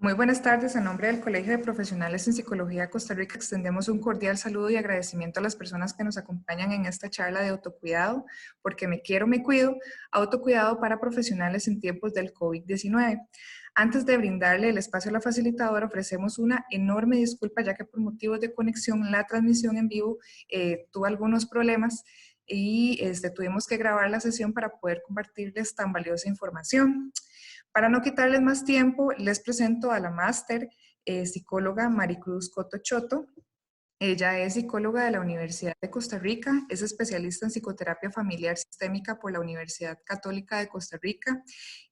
Muy buenas tardes. En nombre del Colegio de Profesionales en Psicología de Costa Rica, extendemos un cordial saludo y agradecimiento a las personas que nos acompañan en esta charla de autocuidado, porque me quiero, me cuido, autocuidado para profesionales en tiempos del COVID-19. Antes de brindarle el espacio a la facilitadora, ofrecemos una enorme disculpa, ya que por motivos de conexión, la transmisión en vivo tuvo algunos problemas y tuvimos que grabar la sesión para poder compartirles tan valiosa información. Para no quitarles más tiempo, les presento a la máster psicóloga Maricruz Coto Choto. Ella es psicóloga de la Universidad de Costa Rica, es especialista en psicoterapia familiar sistémica por la Universidad Católica de Costa Rica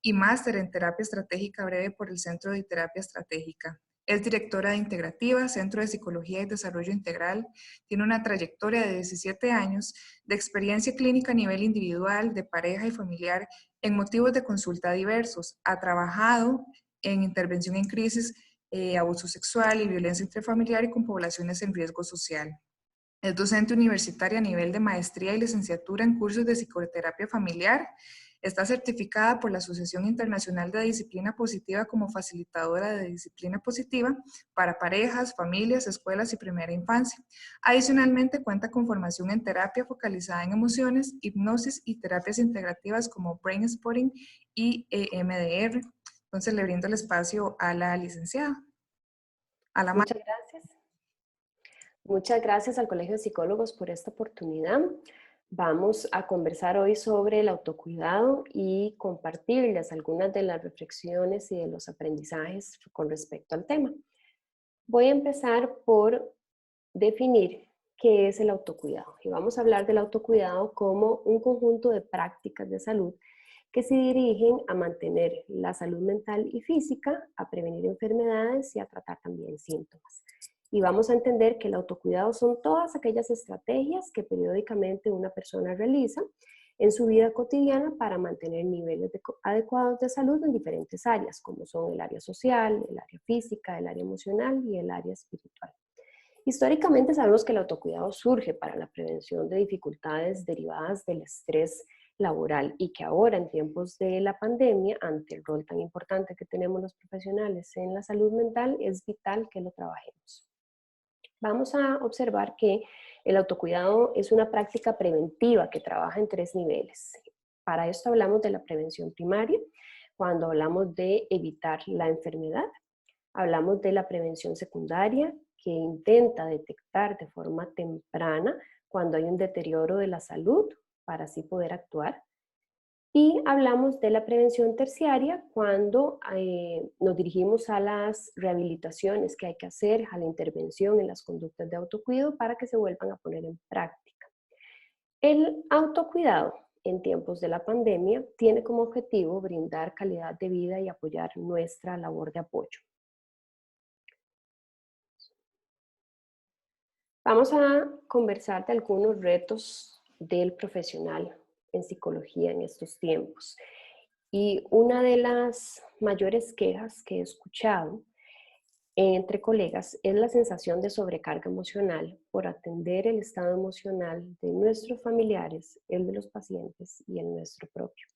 y máster en terapia estratégica breve por el Centro de Terapia Estratégica. Es directora de Integrativa, Centro de Psicología y Desarrollo Integral. Tiene una trayectoria de 17 años de experiencia clínica a nivel individual, de pareja y familiar en motivos de consulta diversos. Ha trabajado en intervención en crisis, abuso sexual y violencia intrafamiliar y con poblaciones en riesgo social. Es docente universitaria a nivel de maestría y licenciatura en cursos de psicoterapia familiar. Está certificada por la Asociación Internacional de Disciplina Positiva como facilitadora de disciplina positiva para parejas, familias, escuelas y primera infancia. Adicionalmente, cuenta con formación en terapia focalizada en emociones, hipnosis y terapias integrativas como Brain Spotting y EMDR. Entonces, le brindo el espacio a la licenciada. A la Muchas gracias. Muchas gracias al Colegio de Psicólogos por esta oportunidad. Vamos a conversar hoy sobre el autocuidado y compartirles algunas de las reflexiones y de los aprendizajes con respecto al tema. Voy a empezar por definir qué es el autocuidado. Y vamos a hablar del autocuidado como un conjunto de prácticas de salud que se dirigen a mantener la salud mental y física, a prevenir enfermedades y a tratar también síntomas. Y vamos a entender que el autocuidado son todas aquellas estrategias que periódicamente una persona realiza en su vida cotidiana para mantener niveles adecuados de salud en diferentes áreas, como son el área social, el área física, el área emocional y el área espiritual. Históricamente sabemos que el autocuidado surge para la prevención de dificultades derivadas del estrés laboral y que ahora en tiempos de la pandemia, ante el rol tan importante que tenemos los profesionales en la salud mental, es vital que lo trabajemos. Vamos a observar que el autocuidado es una práctica preventiva que trabaja en 3 niveles. Para esto hablamos de la prevención primaria, cuando hablamos de evitar la enfermedad. Hablamos de la prevención secundaria, que intenta detectar de forma temprana cuando hay un deterioro de la salud para así poder actuar. Y hablamos de la prevención terciaria cuando nos dirigimos a las rehabilitaciones que hay que hacer, a la intervención en las conductas de autocuidado para que se vuelvan a poner en práctica. El autocuidado en tiempos de la pandemia tiene como objetivo brindar calidad de vida y apoyar nuestra labor de apoyo. Vamos a conversar de algunos retos del profesional en psicología en estos tiempos. Y una de las mayores quejas que he escuchado entre colegas es la sensación de sobrecarga emocional por atender el estado emocional de nuestros familiares, el de los pacientes y el nuestro propio.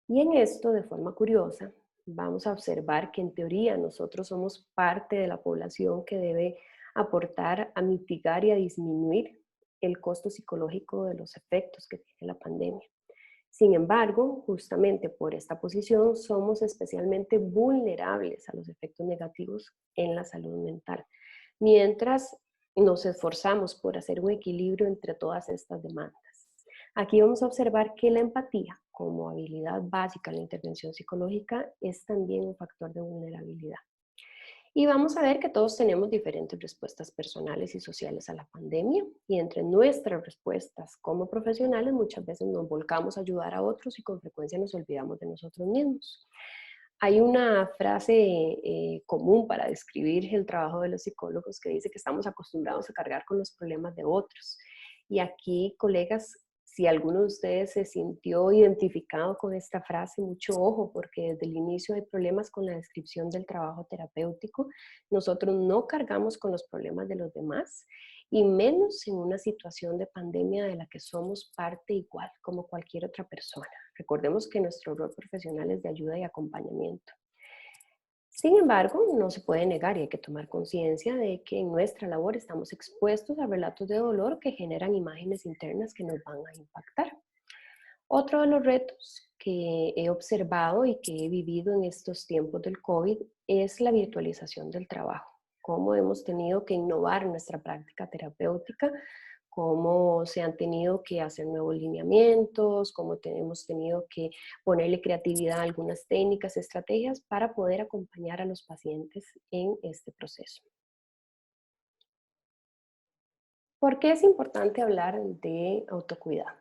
Y en esto, de forma curiosa, vamos a observar que en teoría nosotros somos parte de la población que debe aportar a mitigar y a disminuir el costo psicológico de los efectos que tiene la pandemia. Sin embargo, justamente por esta posición somos especialmente vulnerables a los efectos negativos en la salud mental, mientras nos esforzamos por hacer un equilibrio entre todas estas demandas. Aquí vamos a observar que la empatía, como habilidad básica en la intervención psicológica, es también un factor de vulnerabilidad. Y vamos a ver que todos tenemos diferentes respuestas personales y sociales a la pandemia, y entre nuestras respuestas como profesionales muchas veces nos volcamos a ayudar a otros y con frecuencia nos olvidamos de nosotros mismos. Hay una frase común para describir el trabajo de los psicólogos que dice que estamos acostumbrados a cargar con los problemas de otros. Y aquí, colegas, si alguno de ustedes se sintió identificado con esta frase, mucho ojo, porque desde el inicio hay problemas con la descripción del trabajo terapéutico. Nosotros no cargamos con los problemas de los demás, y menos en una situación de pandemia de la que somos parte igual como cualquier otra persona. Recordemos que nuestro rol profesional es de ayuda y acompañamiento. Sin embargo, no se puede negar y hay que tomar conciencia de que en nuestra labor estamos expuestos a relatos de dolor que generan imágenes internas que nos van a impactar. Otro de los retos que he observado y que he vivido en estos tiempos del COVID es la virtualización del trabajo. Cómo hemos tenido que innovar nuestra práctica terapéutica, cómo se han tenido que hacer nuevos lineamientos, cómo hemos tenido que ponerle creatividad a algunas técnicas, estrategias para poder acompañar a los pacientes en este proceso. ¿Por qué es importante hablar de autocuidado?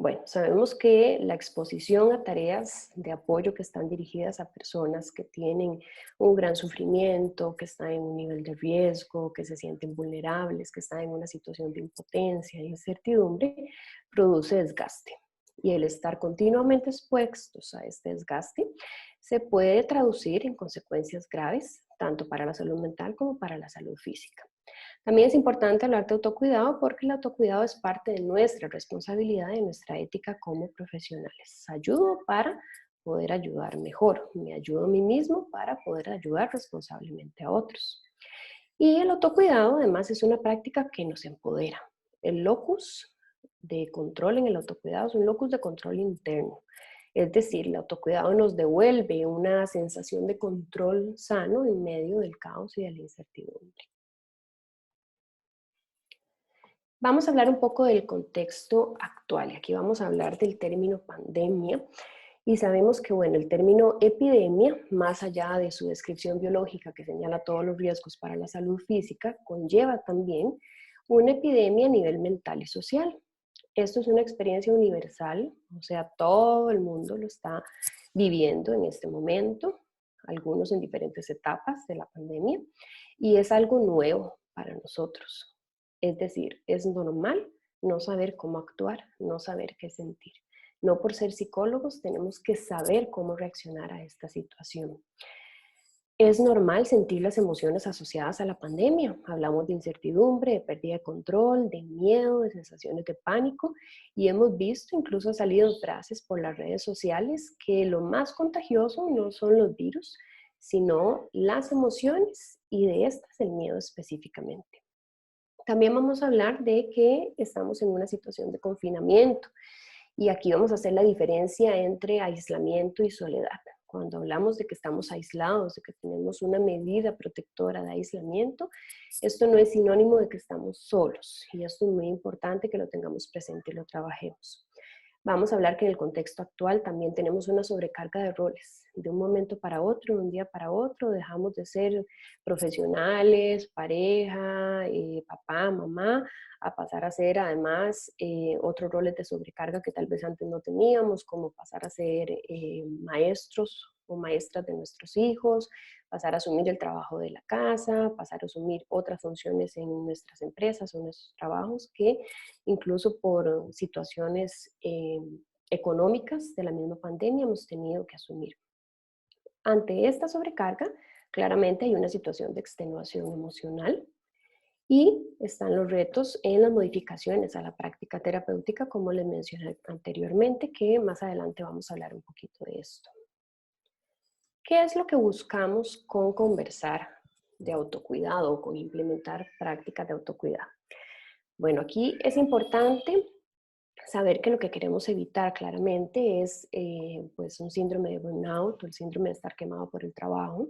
Bueno, sabemos que la exposición a tareas de apoyo que están dirigidas a personas que tienen un gran sufrimiento, que están en un nivel de riesgo, que se sienten vulnerables, que están en una situación de impotencia e incertidumbre, produce desgaste. Y el estar continuamente expuestos a este desgaste se puede traducir en consecuencias graves, tanto para la salud mental como para la salud física. También es importante hablar de autocuidado porque el autocuidado es parte de nuestra responsabilidad y nuestra ética como profesionales. Ayudo para poder ayudar mejor. Me ayudo a mí mismo para poder ayudar responsablemente a otros. Y el autocuidado además es una práctica que nos empodera. El locus de control en el autocuidado es un locus de control interno. Es decir, el autocuidado nos devuelve una sensación de control sano en medio del caos y de la incertidumbre. Vamos a hablar un poco del contexto actual. Aquí vamos a hablar del término pandemia. Y sabemos que, bueno, el término epidemia, más allá de su descripción biológica que señala todos los riesgos para la salud física, conlleva también una epidemia a nivel mental y social. Esto es una experiencia universal, o sea, todo el mundo lo está viviendo en este momento, algunos en diferentes etapas de la pandemia, y es algo nuevo para nosotros. Es decir, es normal no saber cómo actuar, no saber qué sentir. No por ser psicólogos tenemos que saber cómo reaccionar a esta situación. Es normal sentir las emociones asociadas a la pandemia. Hablamos de incertidumbre, de pérdida de control, de miedo, de sensaciones de pánico y hemos visto, incluso ha salido frases por las redes sociales, que lo más contagioso no son los virus, sino las emociones y de estas el miedo específicamente. También vamos a hablar de que estamos en una situación de confinamiento y aquí vamos a hacer la diferencia entre aislamiento y soledad. Cuando hablamos de que estamos aislados, de que tenemos una medida protectora de aislamiento, esto no es sinónimo de que estamos solos y esto es muy importante que lo tengamos presente y lo trabajemos. Vamos a hablar que en el contexto actual también tenemos una sobrecarga de roles. De un momento para otro, de un día para otro, dejamos de ser profesionales, pareja, papá, mamá, a pasar a ser además otros roles de sobrecarga que tal vez antes no teníamos, como pasar a ser maestros o maestras de nuestros hijos, pasar a asumir el trabajo de la casa, pasar a asumir otras funciones en nuestras empresas o nuestros trabajos que incluso por situaciones económicas de la misma pandemia hemos tenido que asumir. Ante esta sobrecarga, claramente hay una situación de extenuación emocional y están los retos en las modificaciones a la práctica terapéutica, como les mencioné anteriormente, que más adelante vamos a hablar un poquito de esto. ¿Qué es lo que buscamos con conversar de autocuidado o con implementar prácticas de autocuidado? Bueno, aquí es importante saber que lo que queremos evitar claramente es pues un síndrome de burnout o el síndrome de estar quemado por el trabajo,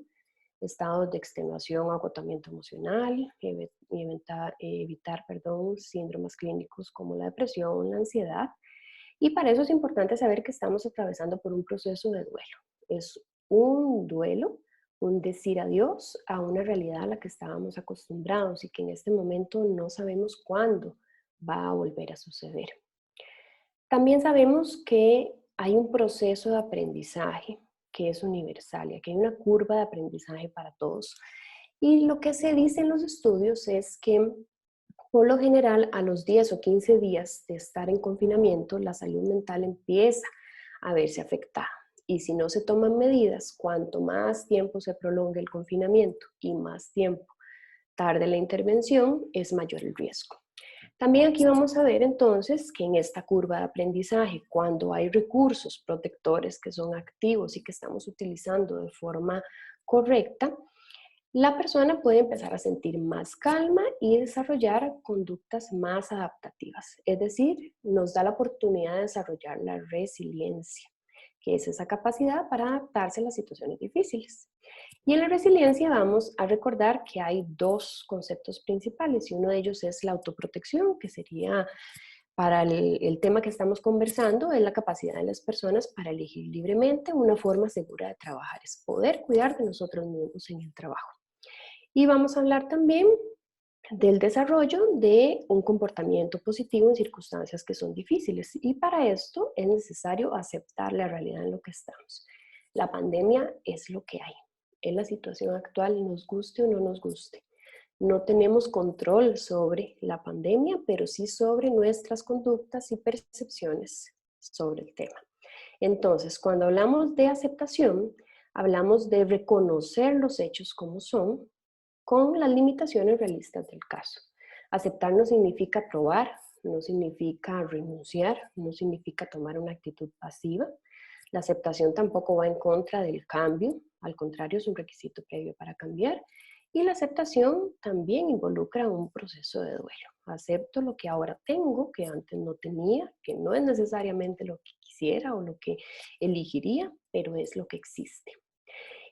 estados de extenuación o agotamiento emocional, evitar síndromes clínicos como la depresión, la ansiedad. Y para eso es importante saber que estamos atravesando por un proceso de duelo. Es un duelo, un decir adiós a una realidad a la que estábamos acostumbrados y que en este momento no sabemos cuándo va a volver a suceder. También sabemos que hay un proceso de aprendizaje que es universal y aquí hay una curva de aprendizaje para todos. Y lo que se dice en los estudios es que por lo general a los 10 o 15 días de estar en confinamiento, la salud mental empieza a verse afectada. Y si no se toman medidas, cuanto más tiempo se prolongue el confinamiento y más tiempo tarde la intervención, es mayor el riesgo. También aquí vamos a ver entonces que en esta curva de aprendizaje, cuando hay recursos protectores que son activos y que estamos utilizando de forma correcta, la persona puede empezar a sentir más calma y desarrollar conductas más adaptativas. Es decir, nos da la oportunidad de desarrollar la resiliencia, que es esa capacidad para adaptarse a las situaciones difíciles. Y en la resiliencia vamos a recordar que hay dos conceptos principales y uno de ellos es la autoprotección, que sería para el tema que estamos conversando, es la capacidad de las personas para elegir libremente una forma segura de trabajar, es poder cuidar de nosotros mismos en el trabajo. Y vamos a hablar también del desarrollo de un comportamiento positivo en circunstancias que son difíciles. Y para esto es necesario aceptar la realidad en lo que estamos. La pandemia es lo que hay. Es la situación actual, nos guste o no nos guste. No tenemos control sobre la pandemia, pero sí sobre nuestras conductas y percepciones sobre el tema. Entonces, cuando hablamos de aceptación, hablamos de reconocer los hechos como son, con las limitaciones realistas del caso. Aceptar no significa aprobar, no significa renunciar, no significa tomar una actitud pasiva. La aceptación tampoco va en contra del cambio, al contrario, es un requisito previo para cambiar. Y la aceptación también involucra un proceso de duelo. Acepto lo que ahora tengo, que antes no tenía, que no es necesariamente lo que quisiera o lo que elegiría, pero es lo que existe.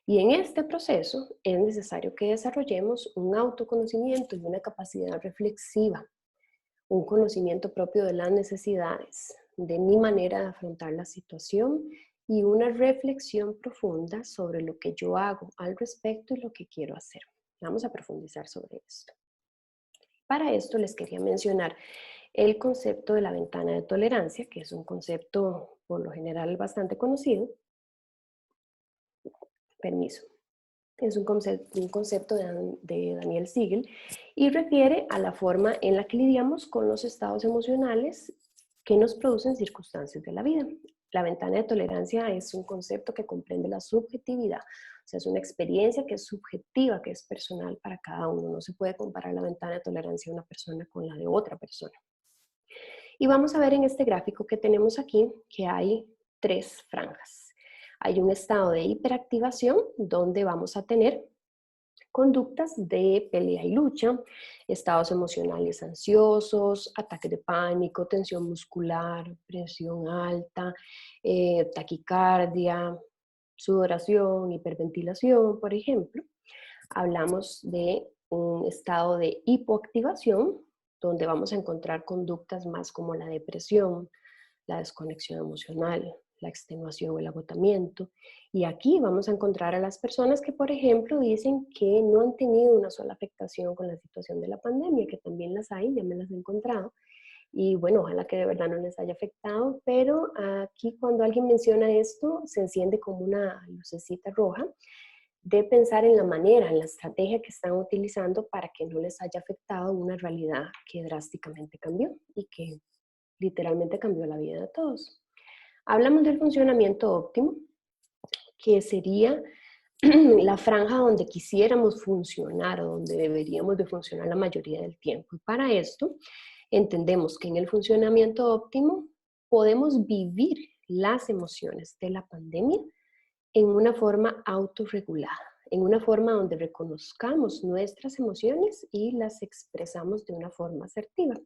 Y en este proceso es necesario que desarrollemos un autoconocimiento y una capacidad reflexiva, un conocimiento propio de las necesidades, de mi manera de afrontar la situación y una reflexión profunda sobre lo que yo hago al respecto y lo que quiero hacer. Vamos a profundizar sobre esto. Para esto les quería mencionar el concepto de la ventana de tolerancia, que es un concepto por lo general bastante conocido. Permiso. Es un concepto de Daniel Siegel y refiere a la forma en la que lidiamos con los estados emocionales que nos producen circunstancias de la vida. La ventana de tolerancia es un concepto que comprende la subjetividad, o sea, es una experiencia que es subjetiva, que es personal para cada uno. No se puede comparar la ventana de tolerancia de una persona con la de otra persona. Y vamos a ver en este gráfico que tenemos aquí que hay tres franjas. Hay un estado de hiperactivación donde vamos a tener conductas de pelea y lucha, estados emocionales ansiosos, ataques de pánico, tensión muscular, presión alta, taquicardia, sudoración, hiperventilación, por ejemplo. Hablamos de un estado de hipoactivación, donde vamos a encontrar conductas más como la depresión, la desconexión emocional, la extenuación o el agotamiento. Y aquí vamos a encontrar a las personas que, por ejemplo, dicen que no han tenido una sola afectación con la situación de la pandemia, que también las hay, ya me las he encontrado. Y bueno, ojalá que de verdad no les haya afectado, pero aquí cuando alguien menciona esto, se enciende como una lucecita roja de pensar en la manera, en la estrategia que están utilizando para que no les haya afectado una realidad que drásticamente cambió y que literalmente cambió la vida de todos. Hablamos del funcionamiento óptimo, que sería la franja donde quisiéramos funcionar o donde deberíamos de funcionar la mayoría del tiempo. Y para esto entendemos que en el funcionamiento óptimo podemos vivir las emociones de la pandemia en una forma autorregulada, en una forma donde reconozcamos nuestras emociones y las expresamos de una forma asertiva.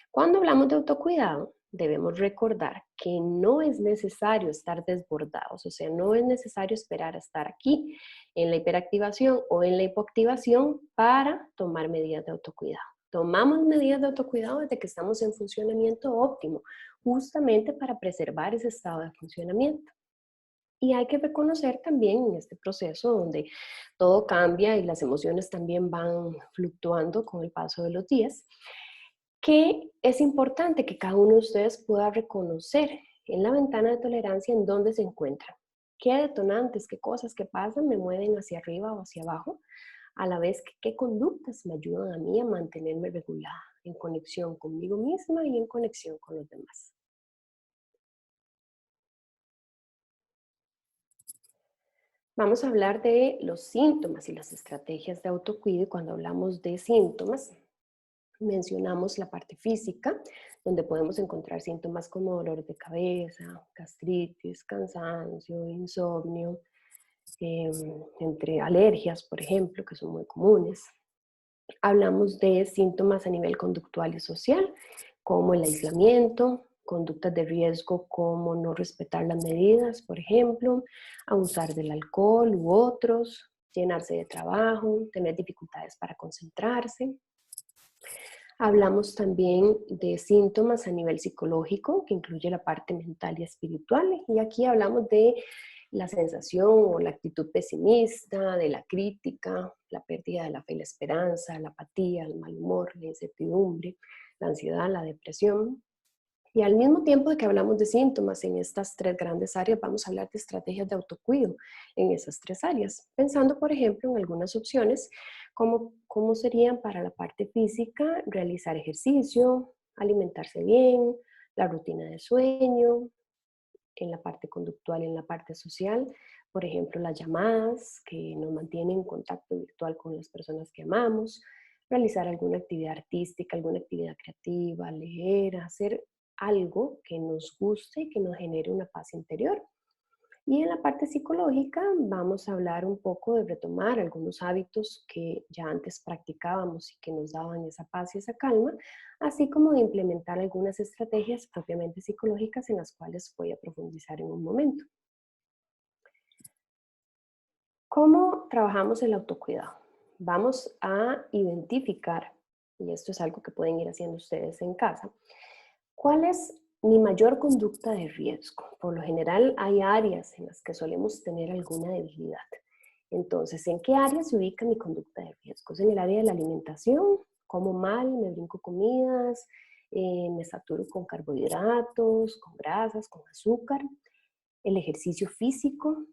Cuando hablamos de autocuidado, debemos recordar que no es necesario estar desbordados, o sea, no es necesario esperar a estar aquí en la hiperactivación o en la hipoactivación para tomar medidas de autocuidado. Tomamos medidas de autocuidado desde que estamos en funcionamiento óptimo, justamente para preservar ese estado de funcionamiento. Y hay que reconocer también en este proceso donde todo cambia y las emociones también van fluctuando con el paso de los días, que es importante que cada uno de ustedes pueda reconocer en la ventana de tolerancia en dónde se encuentran. ¿Qué detonantes, qué cosas que pasan me mueven hacia arriba o hacia abajo? A la vez, ¿qué conductas me ayudan a mí a mantenerme regulada, en conexión conmigo misma y en conexión con los demás? Vamos a hablar de los síntomas y las estrategias de autocuidado. Y cuando hablamos de síntomas, mencionamos la parte física, donde podemos encontrar síntomas como dolores de cabeza, gastritis, cansancio, insomnio, entre alergias, por ejemplo, que son muy comunes. Hablamos de síntomas a nivel conductual y social, como el aislamiento, conductas de riesgo como no respetar las medidas, por ejemplo, abusar del alcohol u otros, llenarse de trabajo, tener dificultades para concentrarse. Hablamos también de síntomas a nivel psicológico, que incluye la parte mental y espiritual, y aquí hablamos de la sensación o la actitud pesimista, de la crítica, la pérdida de la fe y la esperanza, la apatía, el mal humor, la incertidumbre, la ansiedad, la depresión. Y al mismo tiempo de que hablamos de síntomas en estas tres grandes áreas, vamos a hablar de estrategias de autocuido en esas tres áreas, pensando, por ejemplo, en algunas opciones como serían para la parte física, realizar ejercicio, alimentarse bien, la rutina de sueño, en la parte conductual y en la parte social, por ejemplo, las llamadas que nos mantienen en contacto virtual con las personas que amamos, realizar alguna actividad artística, alguna actividad creativa, leer, hacer algo que nos guste y que nos genere una paz interior. Y en la parte psicológica vamos a hablar un poco de retomar algunos hábitos que ya antes practicábamos y que nos daban esa paz y esa calma, así como de implementar algunas estrategias propiamente psicológicas en las cuales voy a profundizar en un momento. ¿Cómo trabajamos el autocuidado? Vamos a identificar, y esto es algo que pueden ir haciendo ustedes en casa, ¿cuál es mi mayor conducta de riesgo? Por lo general hay áreas en las que solemos tener alguna debilidad. Entonces, ¿en qué área se ubica mi conducta de riesgo? ¿Es en el área de la alimentación? ¿Como mal? ¿Me brinco comidas? ¿Me saturo con carbohidratos, con grasas, con azúcar? ¿El ejercicio físico?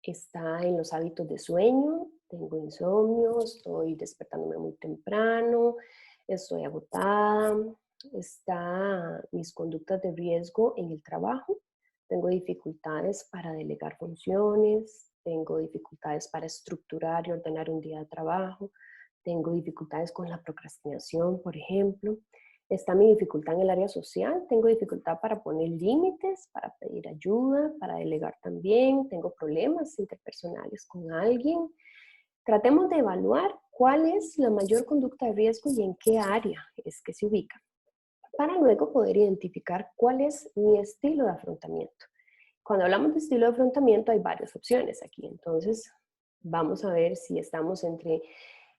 ¿Está en los hábitos de sueño? ¿Tengo insomnio? ¿Estoy despertándome muy temprano? ¿Estoy agotada? ¿Está mis conductas de riesgo en el trabajo? ¿Tengo dificultades para delegar funciones? ¿Tengo dificultades para estructurar y ordenar un día de trabajo? ¿Tengo dificultades con la procrastinación, por ejemplo? Está mi dificultad en el área social, tengo dificultad para poner límites, para pedir ayuda, para delegar también, tengo problemas interpersonales con alguien. Tratemos de evaluar cuál es la mayor conducta de riesgo y en qué área es que se ubica, para luego poder identificar cuál es mi estilo de afrontamiento. Cuando hablamos de estilo de afrontamiento hay varias opciones aquí, entonces vamos a ver si estamos entre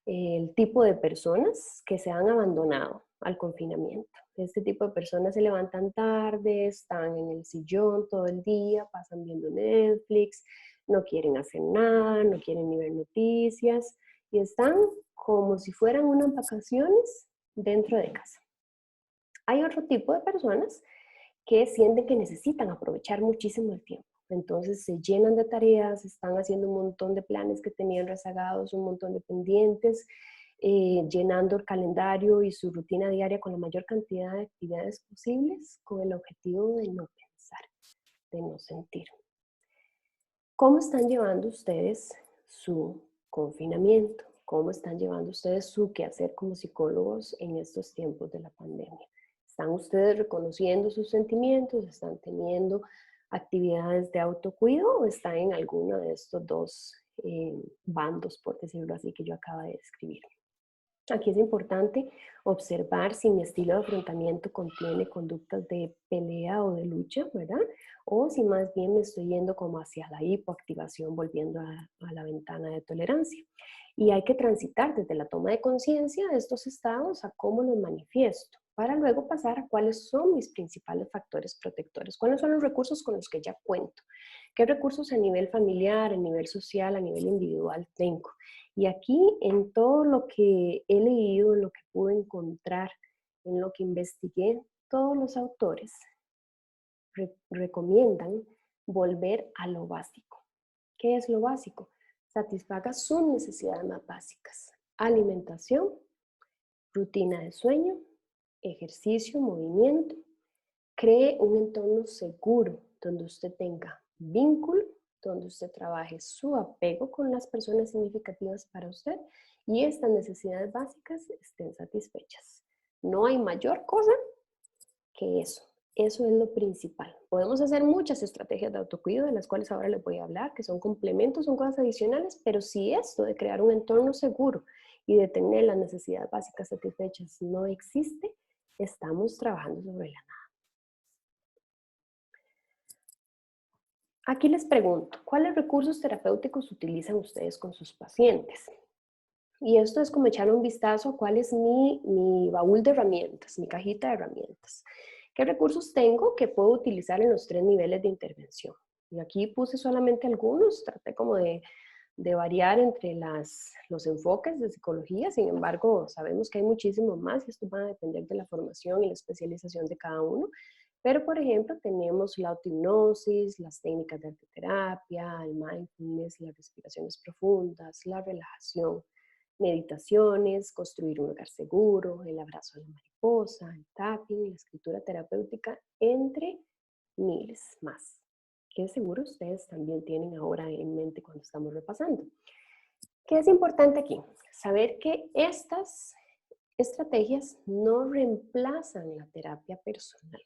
el tipo de personas que se han abandonado al confinamiento. Este tipo de personas se levantan tarde, están en el sillón todo el día, pasan viendo Netflix, no quieren hacer nada, no quieren ni ver noticias y están como si fueran unas vacaciones dentro de casa. Hay otro tipo de personas que sienten que necesitan aprovechar muchísimo el tiempo. Entonces se llenan de tareas, están haciendo un montón de planes que tenían rezagados, un montón de pendientes, llenando el calendario y su rutina diaria con la mayor cantidad de actividades posibles con el objetivo de no pensar, de no sentir. ¿Cómo están llevando ustedes su confinamiento? ¿Cómo están llevando ustedes su quehacer como psicólogos en estos tiempos de la pandemia? ¿Están ustedes reconociendo sus sentimientos? ¿Están teniendo actividades de autocuido o están en alguno de estos dos bandos, por decirlo así, que yo acabo de describir? Aquí es importante observar si mi estilo de afrontamiento contiene conductas de pelea o de lucha, ¿verdad? O si más bien me estoy yendo como hacia la hipoactivación, volviendo a la ventana de tolerancia. Y hay que transitar desde la toma de conciencia de estos estados a cómo los manifiesto, para luego pasar a cuáles son mis principales factores protectores, cuáles son los recursos con los que ya cuento, qué recursos a nivel familiar, a nivel social, a nivel individual tengo. Y aquí, en todo lo que he leído, en lo que pude encontrar, en lo que investigué, todos los autores recomiendan volver a lo básico. ¿Qué es lo básico? Satisfaga sus necesidades más básicas. Alimentación, rutina de sueño, ejercicio, movimiento. Cree un entorno seguro donde usted tenga vínculo, donde usted trabaje su apego con las personas significativas para usted y estas necesidades básicas estén satisfechas. No hay mayor cosa que eso. Eso es lo principal. Podemos hacer muchas estrategias de autocuidado, de las cuales ahora les voy a hablar, que son complementos, son cosas adicionales, pero si esto de crear un entorno seguro y de tener las necesidades básicas satisfechas no existe, estamos trabajando sobre la nada. Aquí les pregunto, ¿cuáles recursos terapéuticos utilizan ustedes con sus pacientes? Y esto es como echar un vistazo a cuál es mi baúl de herramientas, mi cajita de herramientas. ¿Qué recursos tengo que puedo utilizar en los 3 niveles de intervención? Y aquí puse solamente algunos, traté como de variar entre los enfoques de psicología, sin embargo, sabemos que hay muchísimo más y esto va a depender de la formación y la especialización de cada uno. Pero, por ejemplo, tenemos la autohipnosis, las técnicas de arteterapia, el mindfulness, las respiraciones profundas, la relajación, meditaciones, construir un lugar seguro, el abrazo a la mariposa, el tapping, la escritura terapéutica, entre miles más, que seguro ustedes también tienen ahora en mente cuando estamos repasando. ¿Qué es importante aquí? Saber que estas estrategias no reemplazan la terapia personal.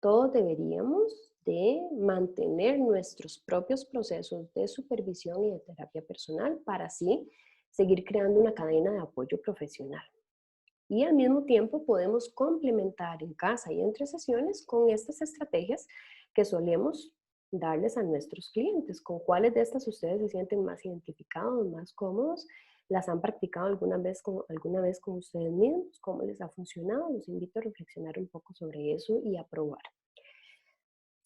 Todos deberíamos de mantener nuestros propios procesos de supervisión y de terapia personal para así seguir creando una cadena de apoyo profesional. Y al mismo tiempo podemos complementar en casa y entre sesiones con estas estrategias que solemos darles a nuestros clientes. ¿Con cuáles de estas ustedes se sienten más identificados, más cómodos? ¿Las han practicado alguna vez con ustedes mismos? ¿Cómo les ha funcionado? Los invito a reflexionar un poco sobre eso y a probar.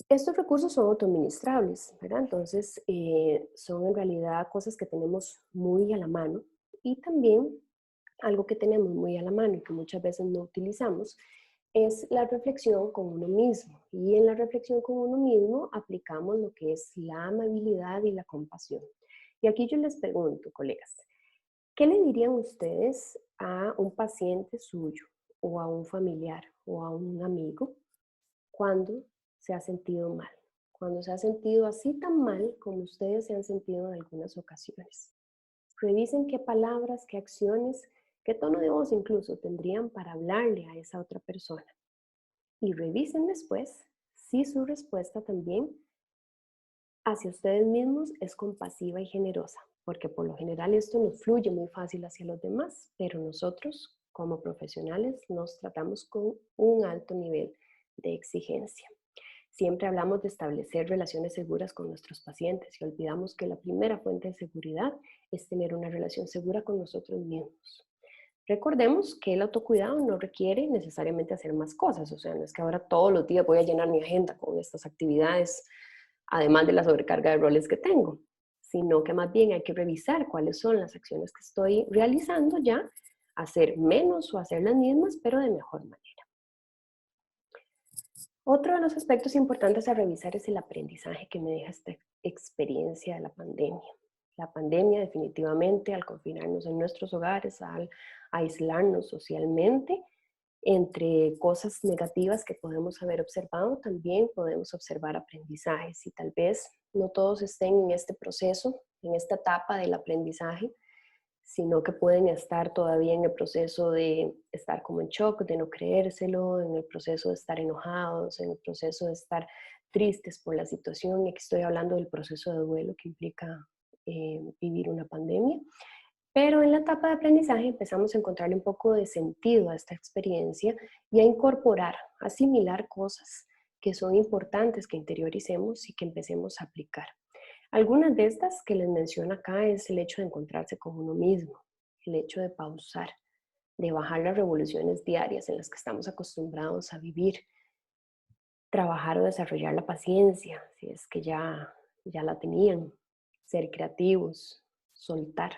Estos recursos son autoadministrables, ¿verdad? Entonces, son en realidad cosas que tenemos muy a la mano y también algo que tenemos muy a la mano y que muchas veces no utilizamos es la reflexión con uno mismo. Y en la reflexión con uno mismo aplicamos lo que es la amabilidad y la compasión. Y aquí yo les pregunto, colegas, ¿qué le dirían ustedes a un paciente suyo o a un familiar o a un amigo cuando se ha sentido mal? Cuando se ha sentido así tan mal como ustedes se han sentido en algunas ocasiones. Revisen qué palabras, qué acciones, qué tono de voz incluso tendrían para hablarle a esa otra persona. Y revisen después si su respuesta también hacia ustedes mismos es compasiva y generosa, porque por lo general esto nos fluye muy fácil hacia los demás, pero nosotros como profesionales nos tratamos con un alto nivel de exigencia. Siempre hablamos de establecer relaciones seguras con nuestros pacientes y olvidamos que la primera fuente de seguridad es tener una relación segura con nosotros mismos. Recordemos que el autocuidado no requiere necesariamente hacer más cosas, o sea, no es que ahora todos los días voy a llenar mi agenda con estas actividades, además de la sobrecarga de roles que tengo, sino que más bien hay que revisar cuáles son las acciones que estoy realizando ya, hacer menos o hacer las mismas, pero de mejor manera. Otro de los aspectos importantes a revisar es el aprendizaje que me deja esta experiencia de la pandemia. La pandemia definitivamente al confinarnos en nuestros hogares, al aislarnos socialmente, entre cosas negativas que podemos haber observado, también podemos observar aprendizajes y tal vez no todos estén en este proceso, en esta etapa del aprendizaje, sino que pueden estar todavía en el proceso de estar como en shock, de no creérselo, en el proceso de estar enojados, en el proceso de estar tristes por la situación. Y aquí estoy hablando del proceso de duelo que implica vivir una pandemia. Pero en la etapa de aprendizaje empezamos a encontrarle un poco de sentido a esta experiencia y a incorporar, a asimilar cosas que son importantes que interioricemos y que empecemos a aplicar. Algunas de estas que les menciono acá es el hecho de encontrarse con uno mismo, el hecho de pausar, de bajar las revoluciones diarias en las que estamos acostumbrados a vivir, trabajar o desarrollar la paciencia, si es que ya la tenían, ser creativos, soltar.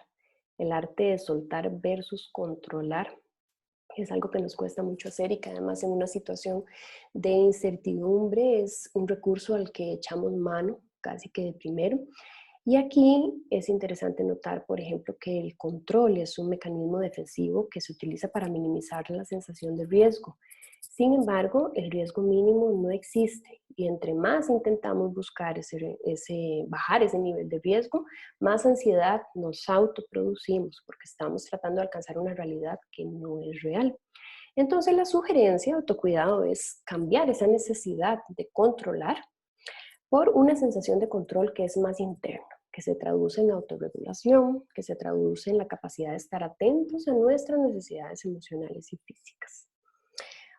El arte de soltar versus controlar es algo que nos cuesta mucho hacer y que además en una situación de incertidumbre es un recurso al que echamos mano casi que de primero. Y aquí es interesante notar, por ejemplo, que el control es un mecanismo defensivo que se utiliza para minimizar la sensación de riesgo. Sin embargo, el riesgo mínimo no existe y entre más intentamos buscar bajar ese nivel de riesgo, más ansiedad nos autoproducimos porque estamos tratando de alcanzar una realidad que no es real. Entonces la sugerencia de autocuidado es cambiar esa necesidad de controlar por una sensación de control que es más interna, que se traduce en autorregulación, que se traduce en la capacidad de estar atentos a nuestras necesidades emocionales y físicas.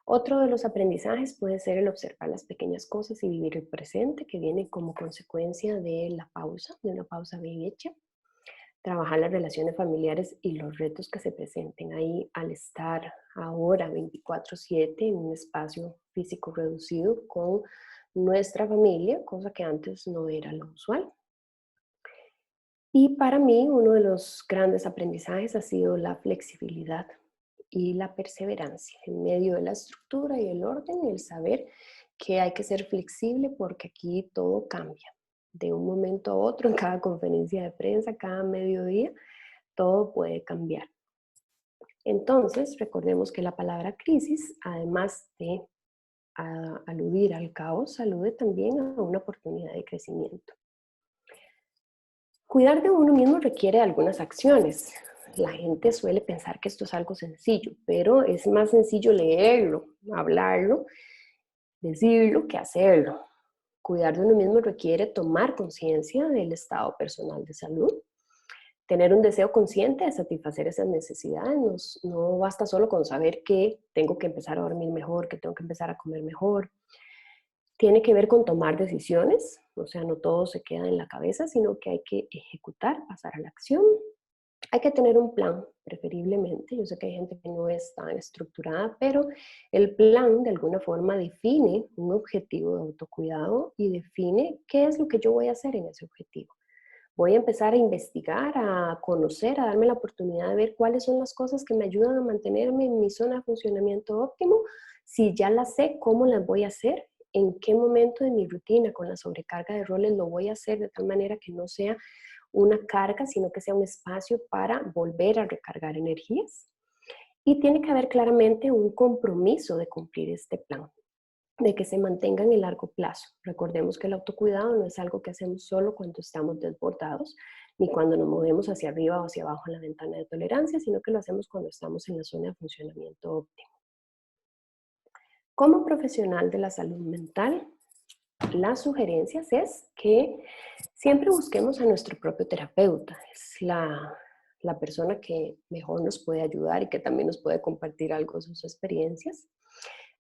Otro de los aprendizajes puede ser el observar las pequeñas cosas y vivir el presente, que viene como consecuencia de la pausa, de una pausa bien hecha. Trabajar las relaciones familiares y los retos que se presenten ahí al estar ahora 24/7 en un espacio físico reducido con nuestra familia, cosa que antes no era lo usual. Y para mí uno de los grandes aprendizajes ha sido la flexibilidad y la perseverancia en medio de la estructura y el orden y el saber que hay que ser flexible porque aquí todo cambia. De un momento a otro, en cada conferencia de prensa, cada mediodía, todo puede cambiar. Entonces, recordemos que la palabra crisis, además de aludir al caos, alude también a una oportunidad de crecimiento. Cuidar de uno mismo requiere algunas acciones. La gente suele pensar que esto es algo sencillo, pero es más sencillo leerlo, hablarlo, decirlo que hacerlo. Cuidar de uno mismo requiere tomar conciencia del estado personal de salud, tener un deseo consciente de satisfacer esas necesidades. No basta solo con saber que tengo que empezar a dormir mejor, que tengo que empezar a comer mejor. Tiene que ver con tomar decisiones, o sea, no todo se queda en la cabeza, sino que hay que ejecutar, pasar a la acción. Hay que tener un plan, preferiblemente. Yo sé que hay gente que no es tan estructurada, pero el plan de alguna forma define un objetivo de autocuidado y define qué es lo que yo voy a hacer en ese objetivo. Voy a empezar a investigar, a conocer, a darme la oportunidad de ver cuáles son las cosas que me ayudan a mantenerme en mi zona de funcionamiento óptimo. Si ya las sé, ¿cómo las voy a hacer? ¿En qué momento de mi rutina con la sobrecarga de roles lo voy a hacer de tal manera que no sea una carga, sino que sea un espacio para volver a recargar energías? Y tiene que haber claramente un compromiso de cumplir este plan, de que se mantenga en el largo plazo. Recordemos que el autocuidado no es algo que hacemos solo cuando estamos desbordados, ni cuando nos movemos hacia arriba o hacia abajo en la ventana de tolerancia, sino que lo hacemos cuando estamos en la zona de funcionamiento óptimo. Como profesional de la salud mental, las sugerencias es que siempre busquemos a nuestro propio terapeuta. Es la persona que mejor nos puede ayudar y que también nos puede compartir algo de sus experiencias.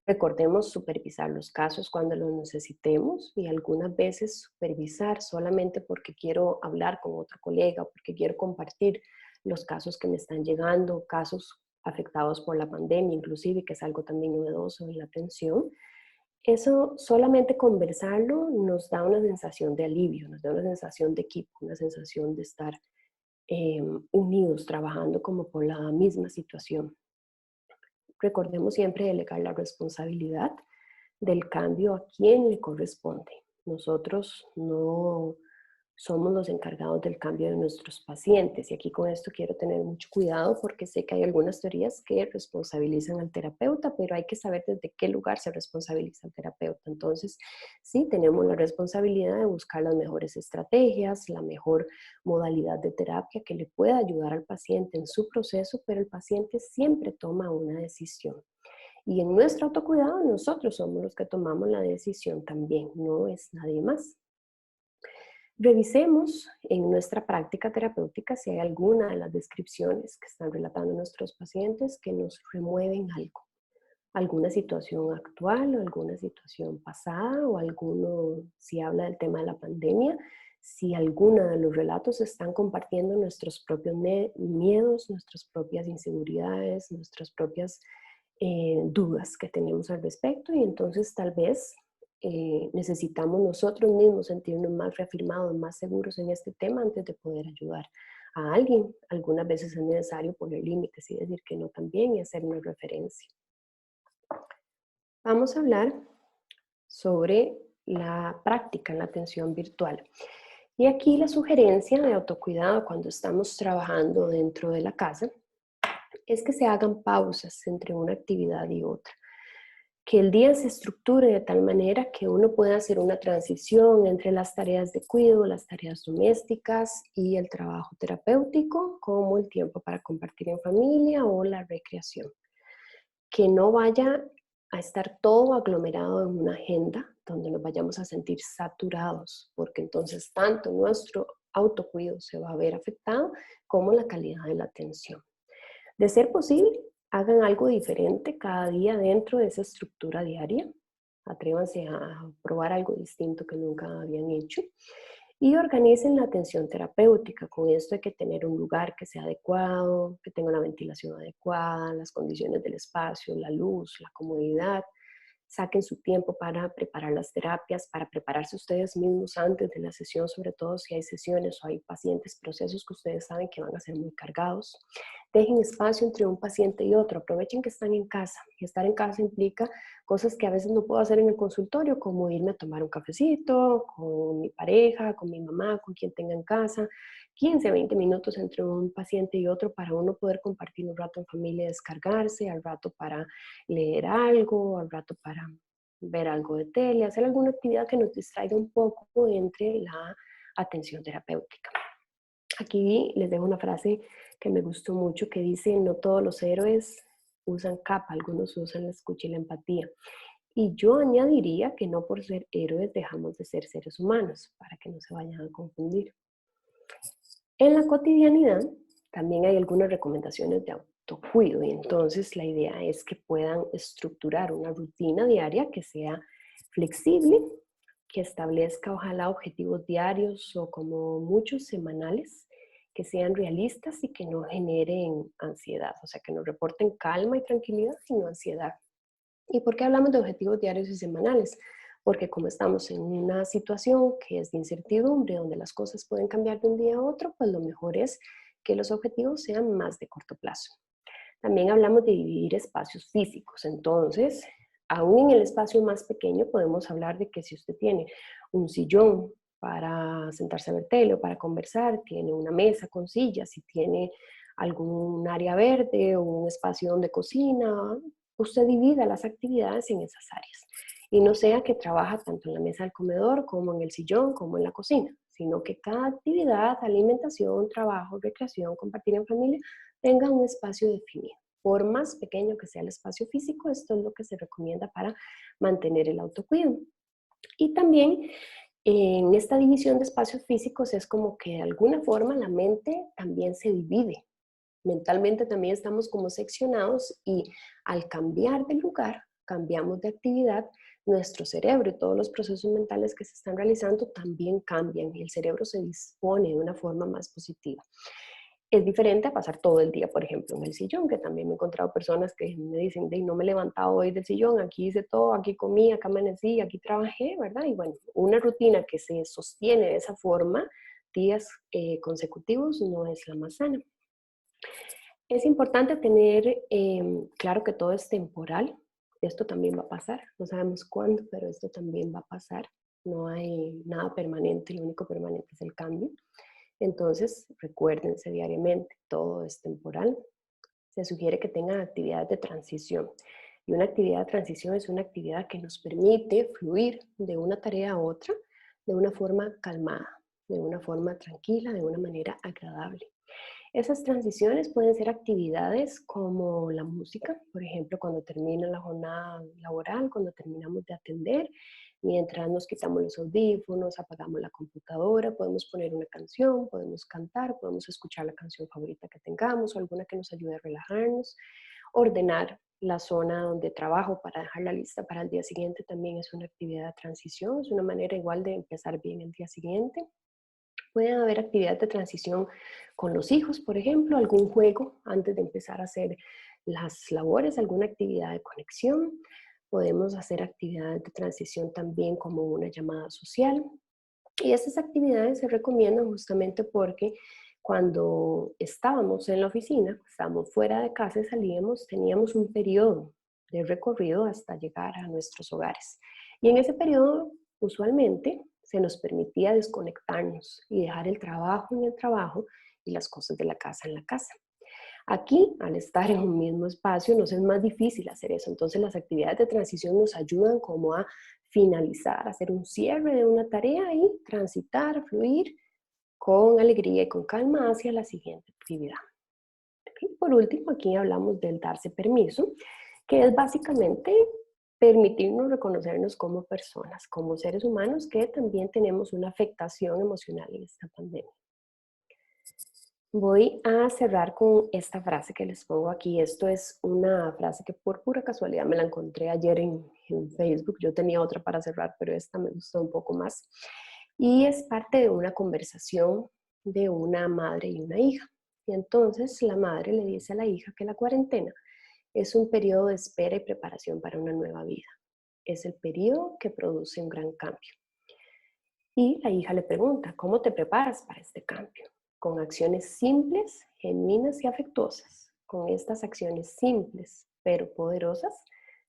Recordemos supervisar los casos cuando los necesitemos y algunas veces supervisar solamente porque quiero hablar con otro colega o porque quiero compartir los casos que me están llegando, casos afectados por la pandemia inclusive, que es algo también novedoso en la atención. Eso solamente conversarlo nos da una sensación de alivio, nos da una sensación de equipo, una sensación de estar unidos, trabajando como por la misma situación. Recordemos siempre delegar la responsabilidad del cambio a quien le corresponde. Nosotros no somos los encargados del cambio de nuestros pacientes. Y aquí con esto quiero tener mucho cuidado porque sé que hay algunas teorías que responsabilizan al terapeuta, pero hay que saber desde qué lugar se responsabiliza el terapeuta. Entonces, sí, tenemos la responsabilidad de buscar las mejores estrategias, la mejor modalidad de terapia que le pueda ayudar al paciente en su proceso, pero el paciente siempre toma una decisión. Y en nuestro autocuidado nosotros somos los que tomamos la decisión también, no es nadie más. Revisemos en nuestra práctica terapéutica si hay alguna de las descripciones que están relatando nuestros pacientes que nos remueven algo, alguna situación actual o alguna situación pasada o alguno, si habla del tema de la pandemia, si alguna de los relatos están compartiendo nuestros propios miedos, nuestras propias inseguridades, nuestras propias dudas que tenemos al respecto y entonces tal vez necesitamos nosotros mismos sentirnos más reafirmados, más seguros en este tema antes de poder ayudar a alguien. Algunas veces es necesario poner límites y decir que no también y hacer una referencia. Vamos a hablar sobre la práctica en la atención virtual. Y aquí la sugerencia de autocuidado cuando estamos trabajando dentro de la casa es que se hagan pausas entre una actividad y otra. Que el día se estructure de tal manera que uno pueda hacer una transición entre las tareas de cuidado, las tareas domésticas y el trabajo terapéutico, como el tiempo para compartir en familia o la recreación. que no vaya a estar todo aglomerado en una agenda donde nos vayamos a sentir saturados, porque entonces tanto nuestro autocuidado se va a ver afectado como la calidad de la atención. De ser posible, hagan algo diferente cada día dentro de esa estructura diaria. Atrévanse a probar algo distinto que nunca habían hecho. Y organicen la atención terapéutica. Con esto hay que tener un lugar que sea adecuado, que tenga una ventilación adecuada, las condiciones del espacio, la luz, la comodidad. Saquen su tiempo para preparar las terapias, para prepararse ustedes mismos antes de la sesión, sobre todo si hay sesiones o hay pacientes, procesos que ustedes saben que van a ser muy cargados. Dejen espacio entre un paciente y otro. Aprovechen que están en casa. Y estar en casa implica cosas que a veces no puedo hacer en el consultorio, como irme a tomar un cafecito con mi pareja, con mi mamá, con quien tenga en casa. 15, 20 minutos entre un paciente y otro para uno poder compartir un rato en familia, descargarse, al rato para leer algo, al rato para ver algo de tele, hacer alguna actividad que nos distraiga un poco entre la atención terapéutica. Aquí les dejo una frase que me gustó mucho que dice: no todos los héroes usan capa, algunos usan la escucha y la empatía. Y yo añadiría que no por ser héroes dejamos de ser seres humanos, para que no se vayan a confundir. En la cotidianidad también hay algunas recomendaciones de autocuido y entonces la idea es que puedan estructurar una rutina diaria que sea flexible, que establezca ojalá objetivos diarios o como muchos semanales, que sean realistas y que no generen ansiedad, o sea, que nos reporten calma y tranquilidad, sino ansiedad. ¿Y por qué hablamos de objetivos diarios y semanales? Porque como estamos en una situación que es de incertidumbre, donde las cosas pueden cambiar de un día a otro, pues lo mejor es que los objetivos sean más de corto plazo. También hablamos de dividir espacios físicos. Entonces, aún en el espacio más pequeño podemos hablar de que si usted tiene un sillón para sentarse a ver tele o para conversar, tiene una mesa con sillas, si tiene algún área verde o un espacio donde cocina, usted divida las actividades en esas áreas. Y no sea que trabaja tanto en la mesa del comedor como en el sillón como en la cocina, sino que cada actividad, alimentación, trabajo, recreación, compartir en familia, tenga un espacio definido. Por más pequeño que sea el espacio físico, esto es lo que se recomienda para mantener el autocuidado. Y también en esta división de espacios físicos es como que de alguna forma la mente también se divide. Mentalmente también estamos como seccionados y al cambiar de lugar, cambiamos de actividad, nuestro cerebro y todos los procesos mentales que se están realizando también cambian y el cerebro se dispone de una forma más positiva. Es diferente a pasar todo el día, por ejemplo, en el sillón, que también me he encontrado personas que me dicen: no me he levantado hoy del sillón, aquí hice todo, aquí comí, acá amanecí, aquí trabajé, ¿verdad? Y bueno, una rutina que se sostiene de esa forma días consecutivos no es la más sana. Es importante tener claro que todo es temporal. Esto también va a pasar. No sabemos cuándo, pero esto también va a pasar. No hay nada permanente, lo único permanente es el cambio. Entonces, recuérdense diariamente, todo es temporal. Se sugiere que tengan actividades de transición. Y una actividad de transición es una actividad que nos permite fluir de una tarea a otra de una forma calmada, de una forma tranquila, de una manera agradable. Esas transiciones pueden ser actividades como la música, por ejemplo, cuando termina la jornada laboral, cuando terminamos de atender, mientras nos quitamos los audífonos, apagamos la computadora, podemos poner una canción, podemos cantar, podemos escuchar la canción favorita que tengamos o alguna que nos ayude a relajarnos. Ordenar la zona donde trabajo para dejar la lista para el día siguiente también es una actividad de transición, es una manera igual de empezar bien el día siguiente. Pueden haber actividades de transición con los hijos, por ejemplo, algún juego antes de empezar a hacer las labores, alguna actividad de conexión. Podemos hacer actividades de transición también como una llamada social. Y esas actividades se recomiendan justamente porque cuando estábamos en la oficina, estábamos fuera de casa y salíamos, teníamos un periodo de recorrido hasta llegar a nuestros hogares. Y en ese periodo, usualmente, se nos permitía desconectarnos y dejar el trabajo en el trabajo y las cosas de la casa en la casa. Aquí, al estar en un mismo espacio, nos es más difícil hacer eso. Entonces, las actividades de transición nos ayudan como a finalizar, hacer un cierre de una tarea y transitar, fluir con alegría y con calma hacia la siguiente actividad. Y por último, aquí hablamos del darse permiso, que es básicamente permitirnos reconocernos como personas, como seres humanos que también tenemos una afectación emocional en esta pandemia. Voy a cerrar con esta frase que les pongo aquí. Esto es una frase que por pura casualidad me la encontré ayer en Facebook. Yo tenía otra para cerrar, pero esta me gustó un poco más. Y es parte de una conversación de una madre y una hija. Y entonces la madre le dice a la hija que la cuarentena es un periodo de espera y preparación para una nueva vida. Es el periodo que produce un gran cambio. Y la hija le pregunta, ¿cómo te preparas para este cambio? Con acciones simples, genuinas y afectuosas. Con estas acciones simples pero poderosas,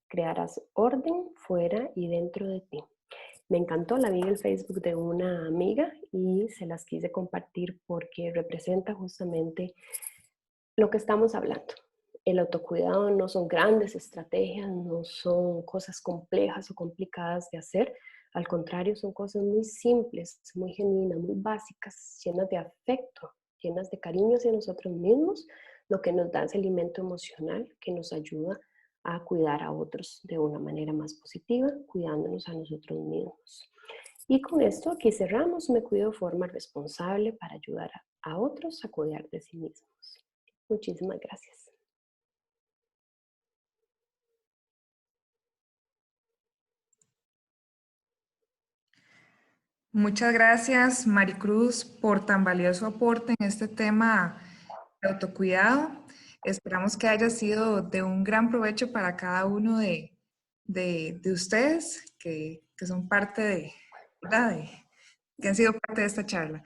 crearás orden fuera y dentro de ti. Me encantó, la vi en el Facebook de una amiga y se las quise compartir porque representa justamente lo que estamos hablando. El autocuidado no son grandes estrategias, no son cosas complejas o complicadas de hacer. Al contrario, son cosas muy simples, muy genuinas, muy básicas, llenas de afecto, llenas de cariño hacia nosotros mismos, lo que nos da ese alimento emocional que nos ayuda a cuidar a otros de una manera más positiva, cuidándonos a nosotros mismos. Y con esto aquí cerramos. Me cuido de forma responsable para ayudar a otros a cuidar de sí mismos. Muchísimas gracias. Muchas gracias, Maricruz, por tan valioso aporte en este tema de autocuidado. Esperamos que haya sido de un gran provecho para cada uno de ustedes que son parte ¿verdad? Que han sido parte de esta charla.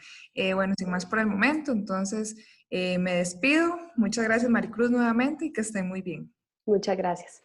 Bueno, sin más por el momento, entonces me despido. Muchas gracias, Maricruz, nuevamente y que estén muy bien. Muchas gracias.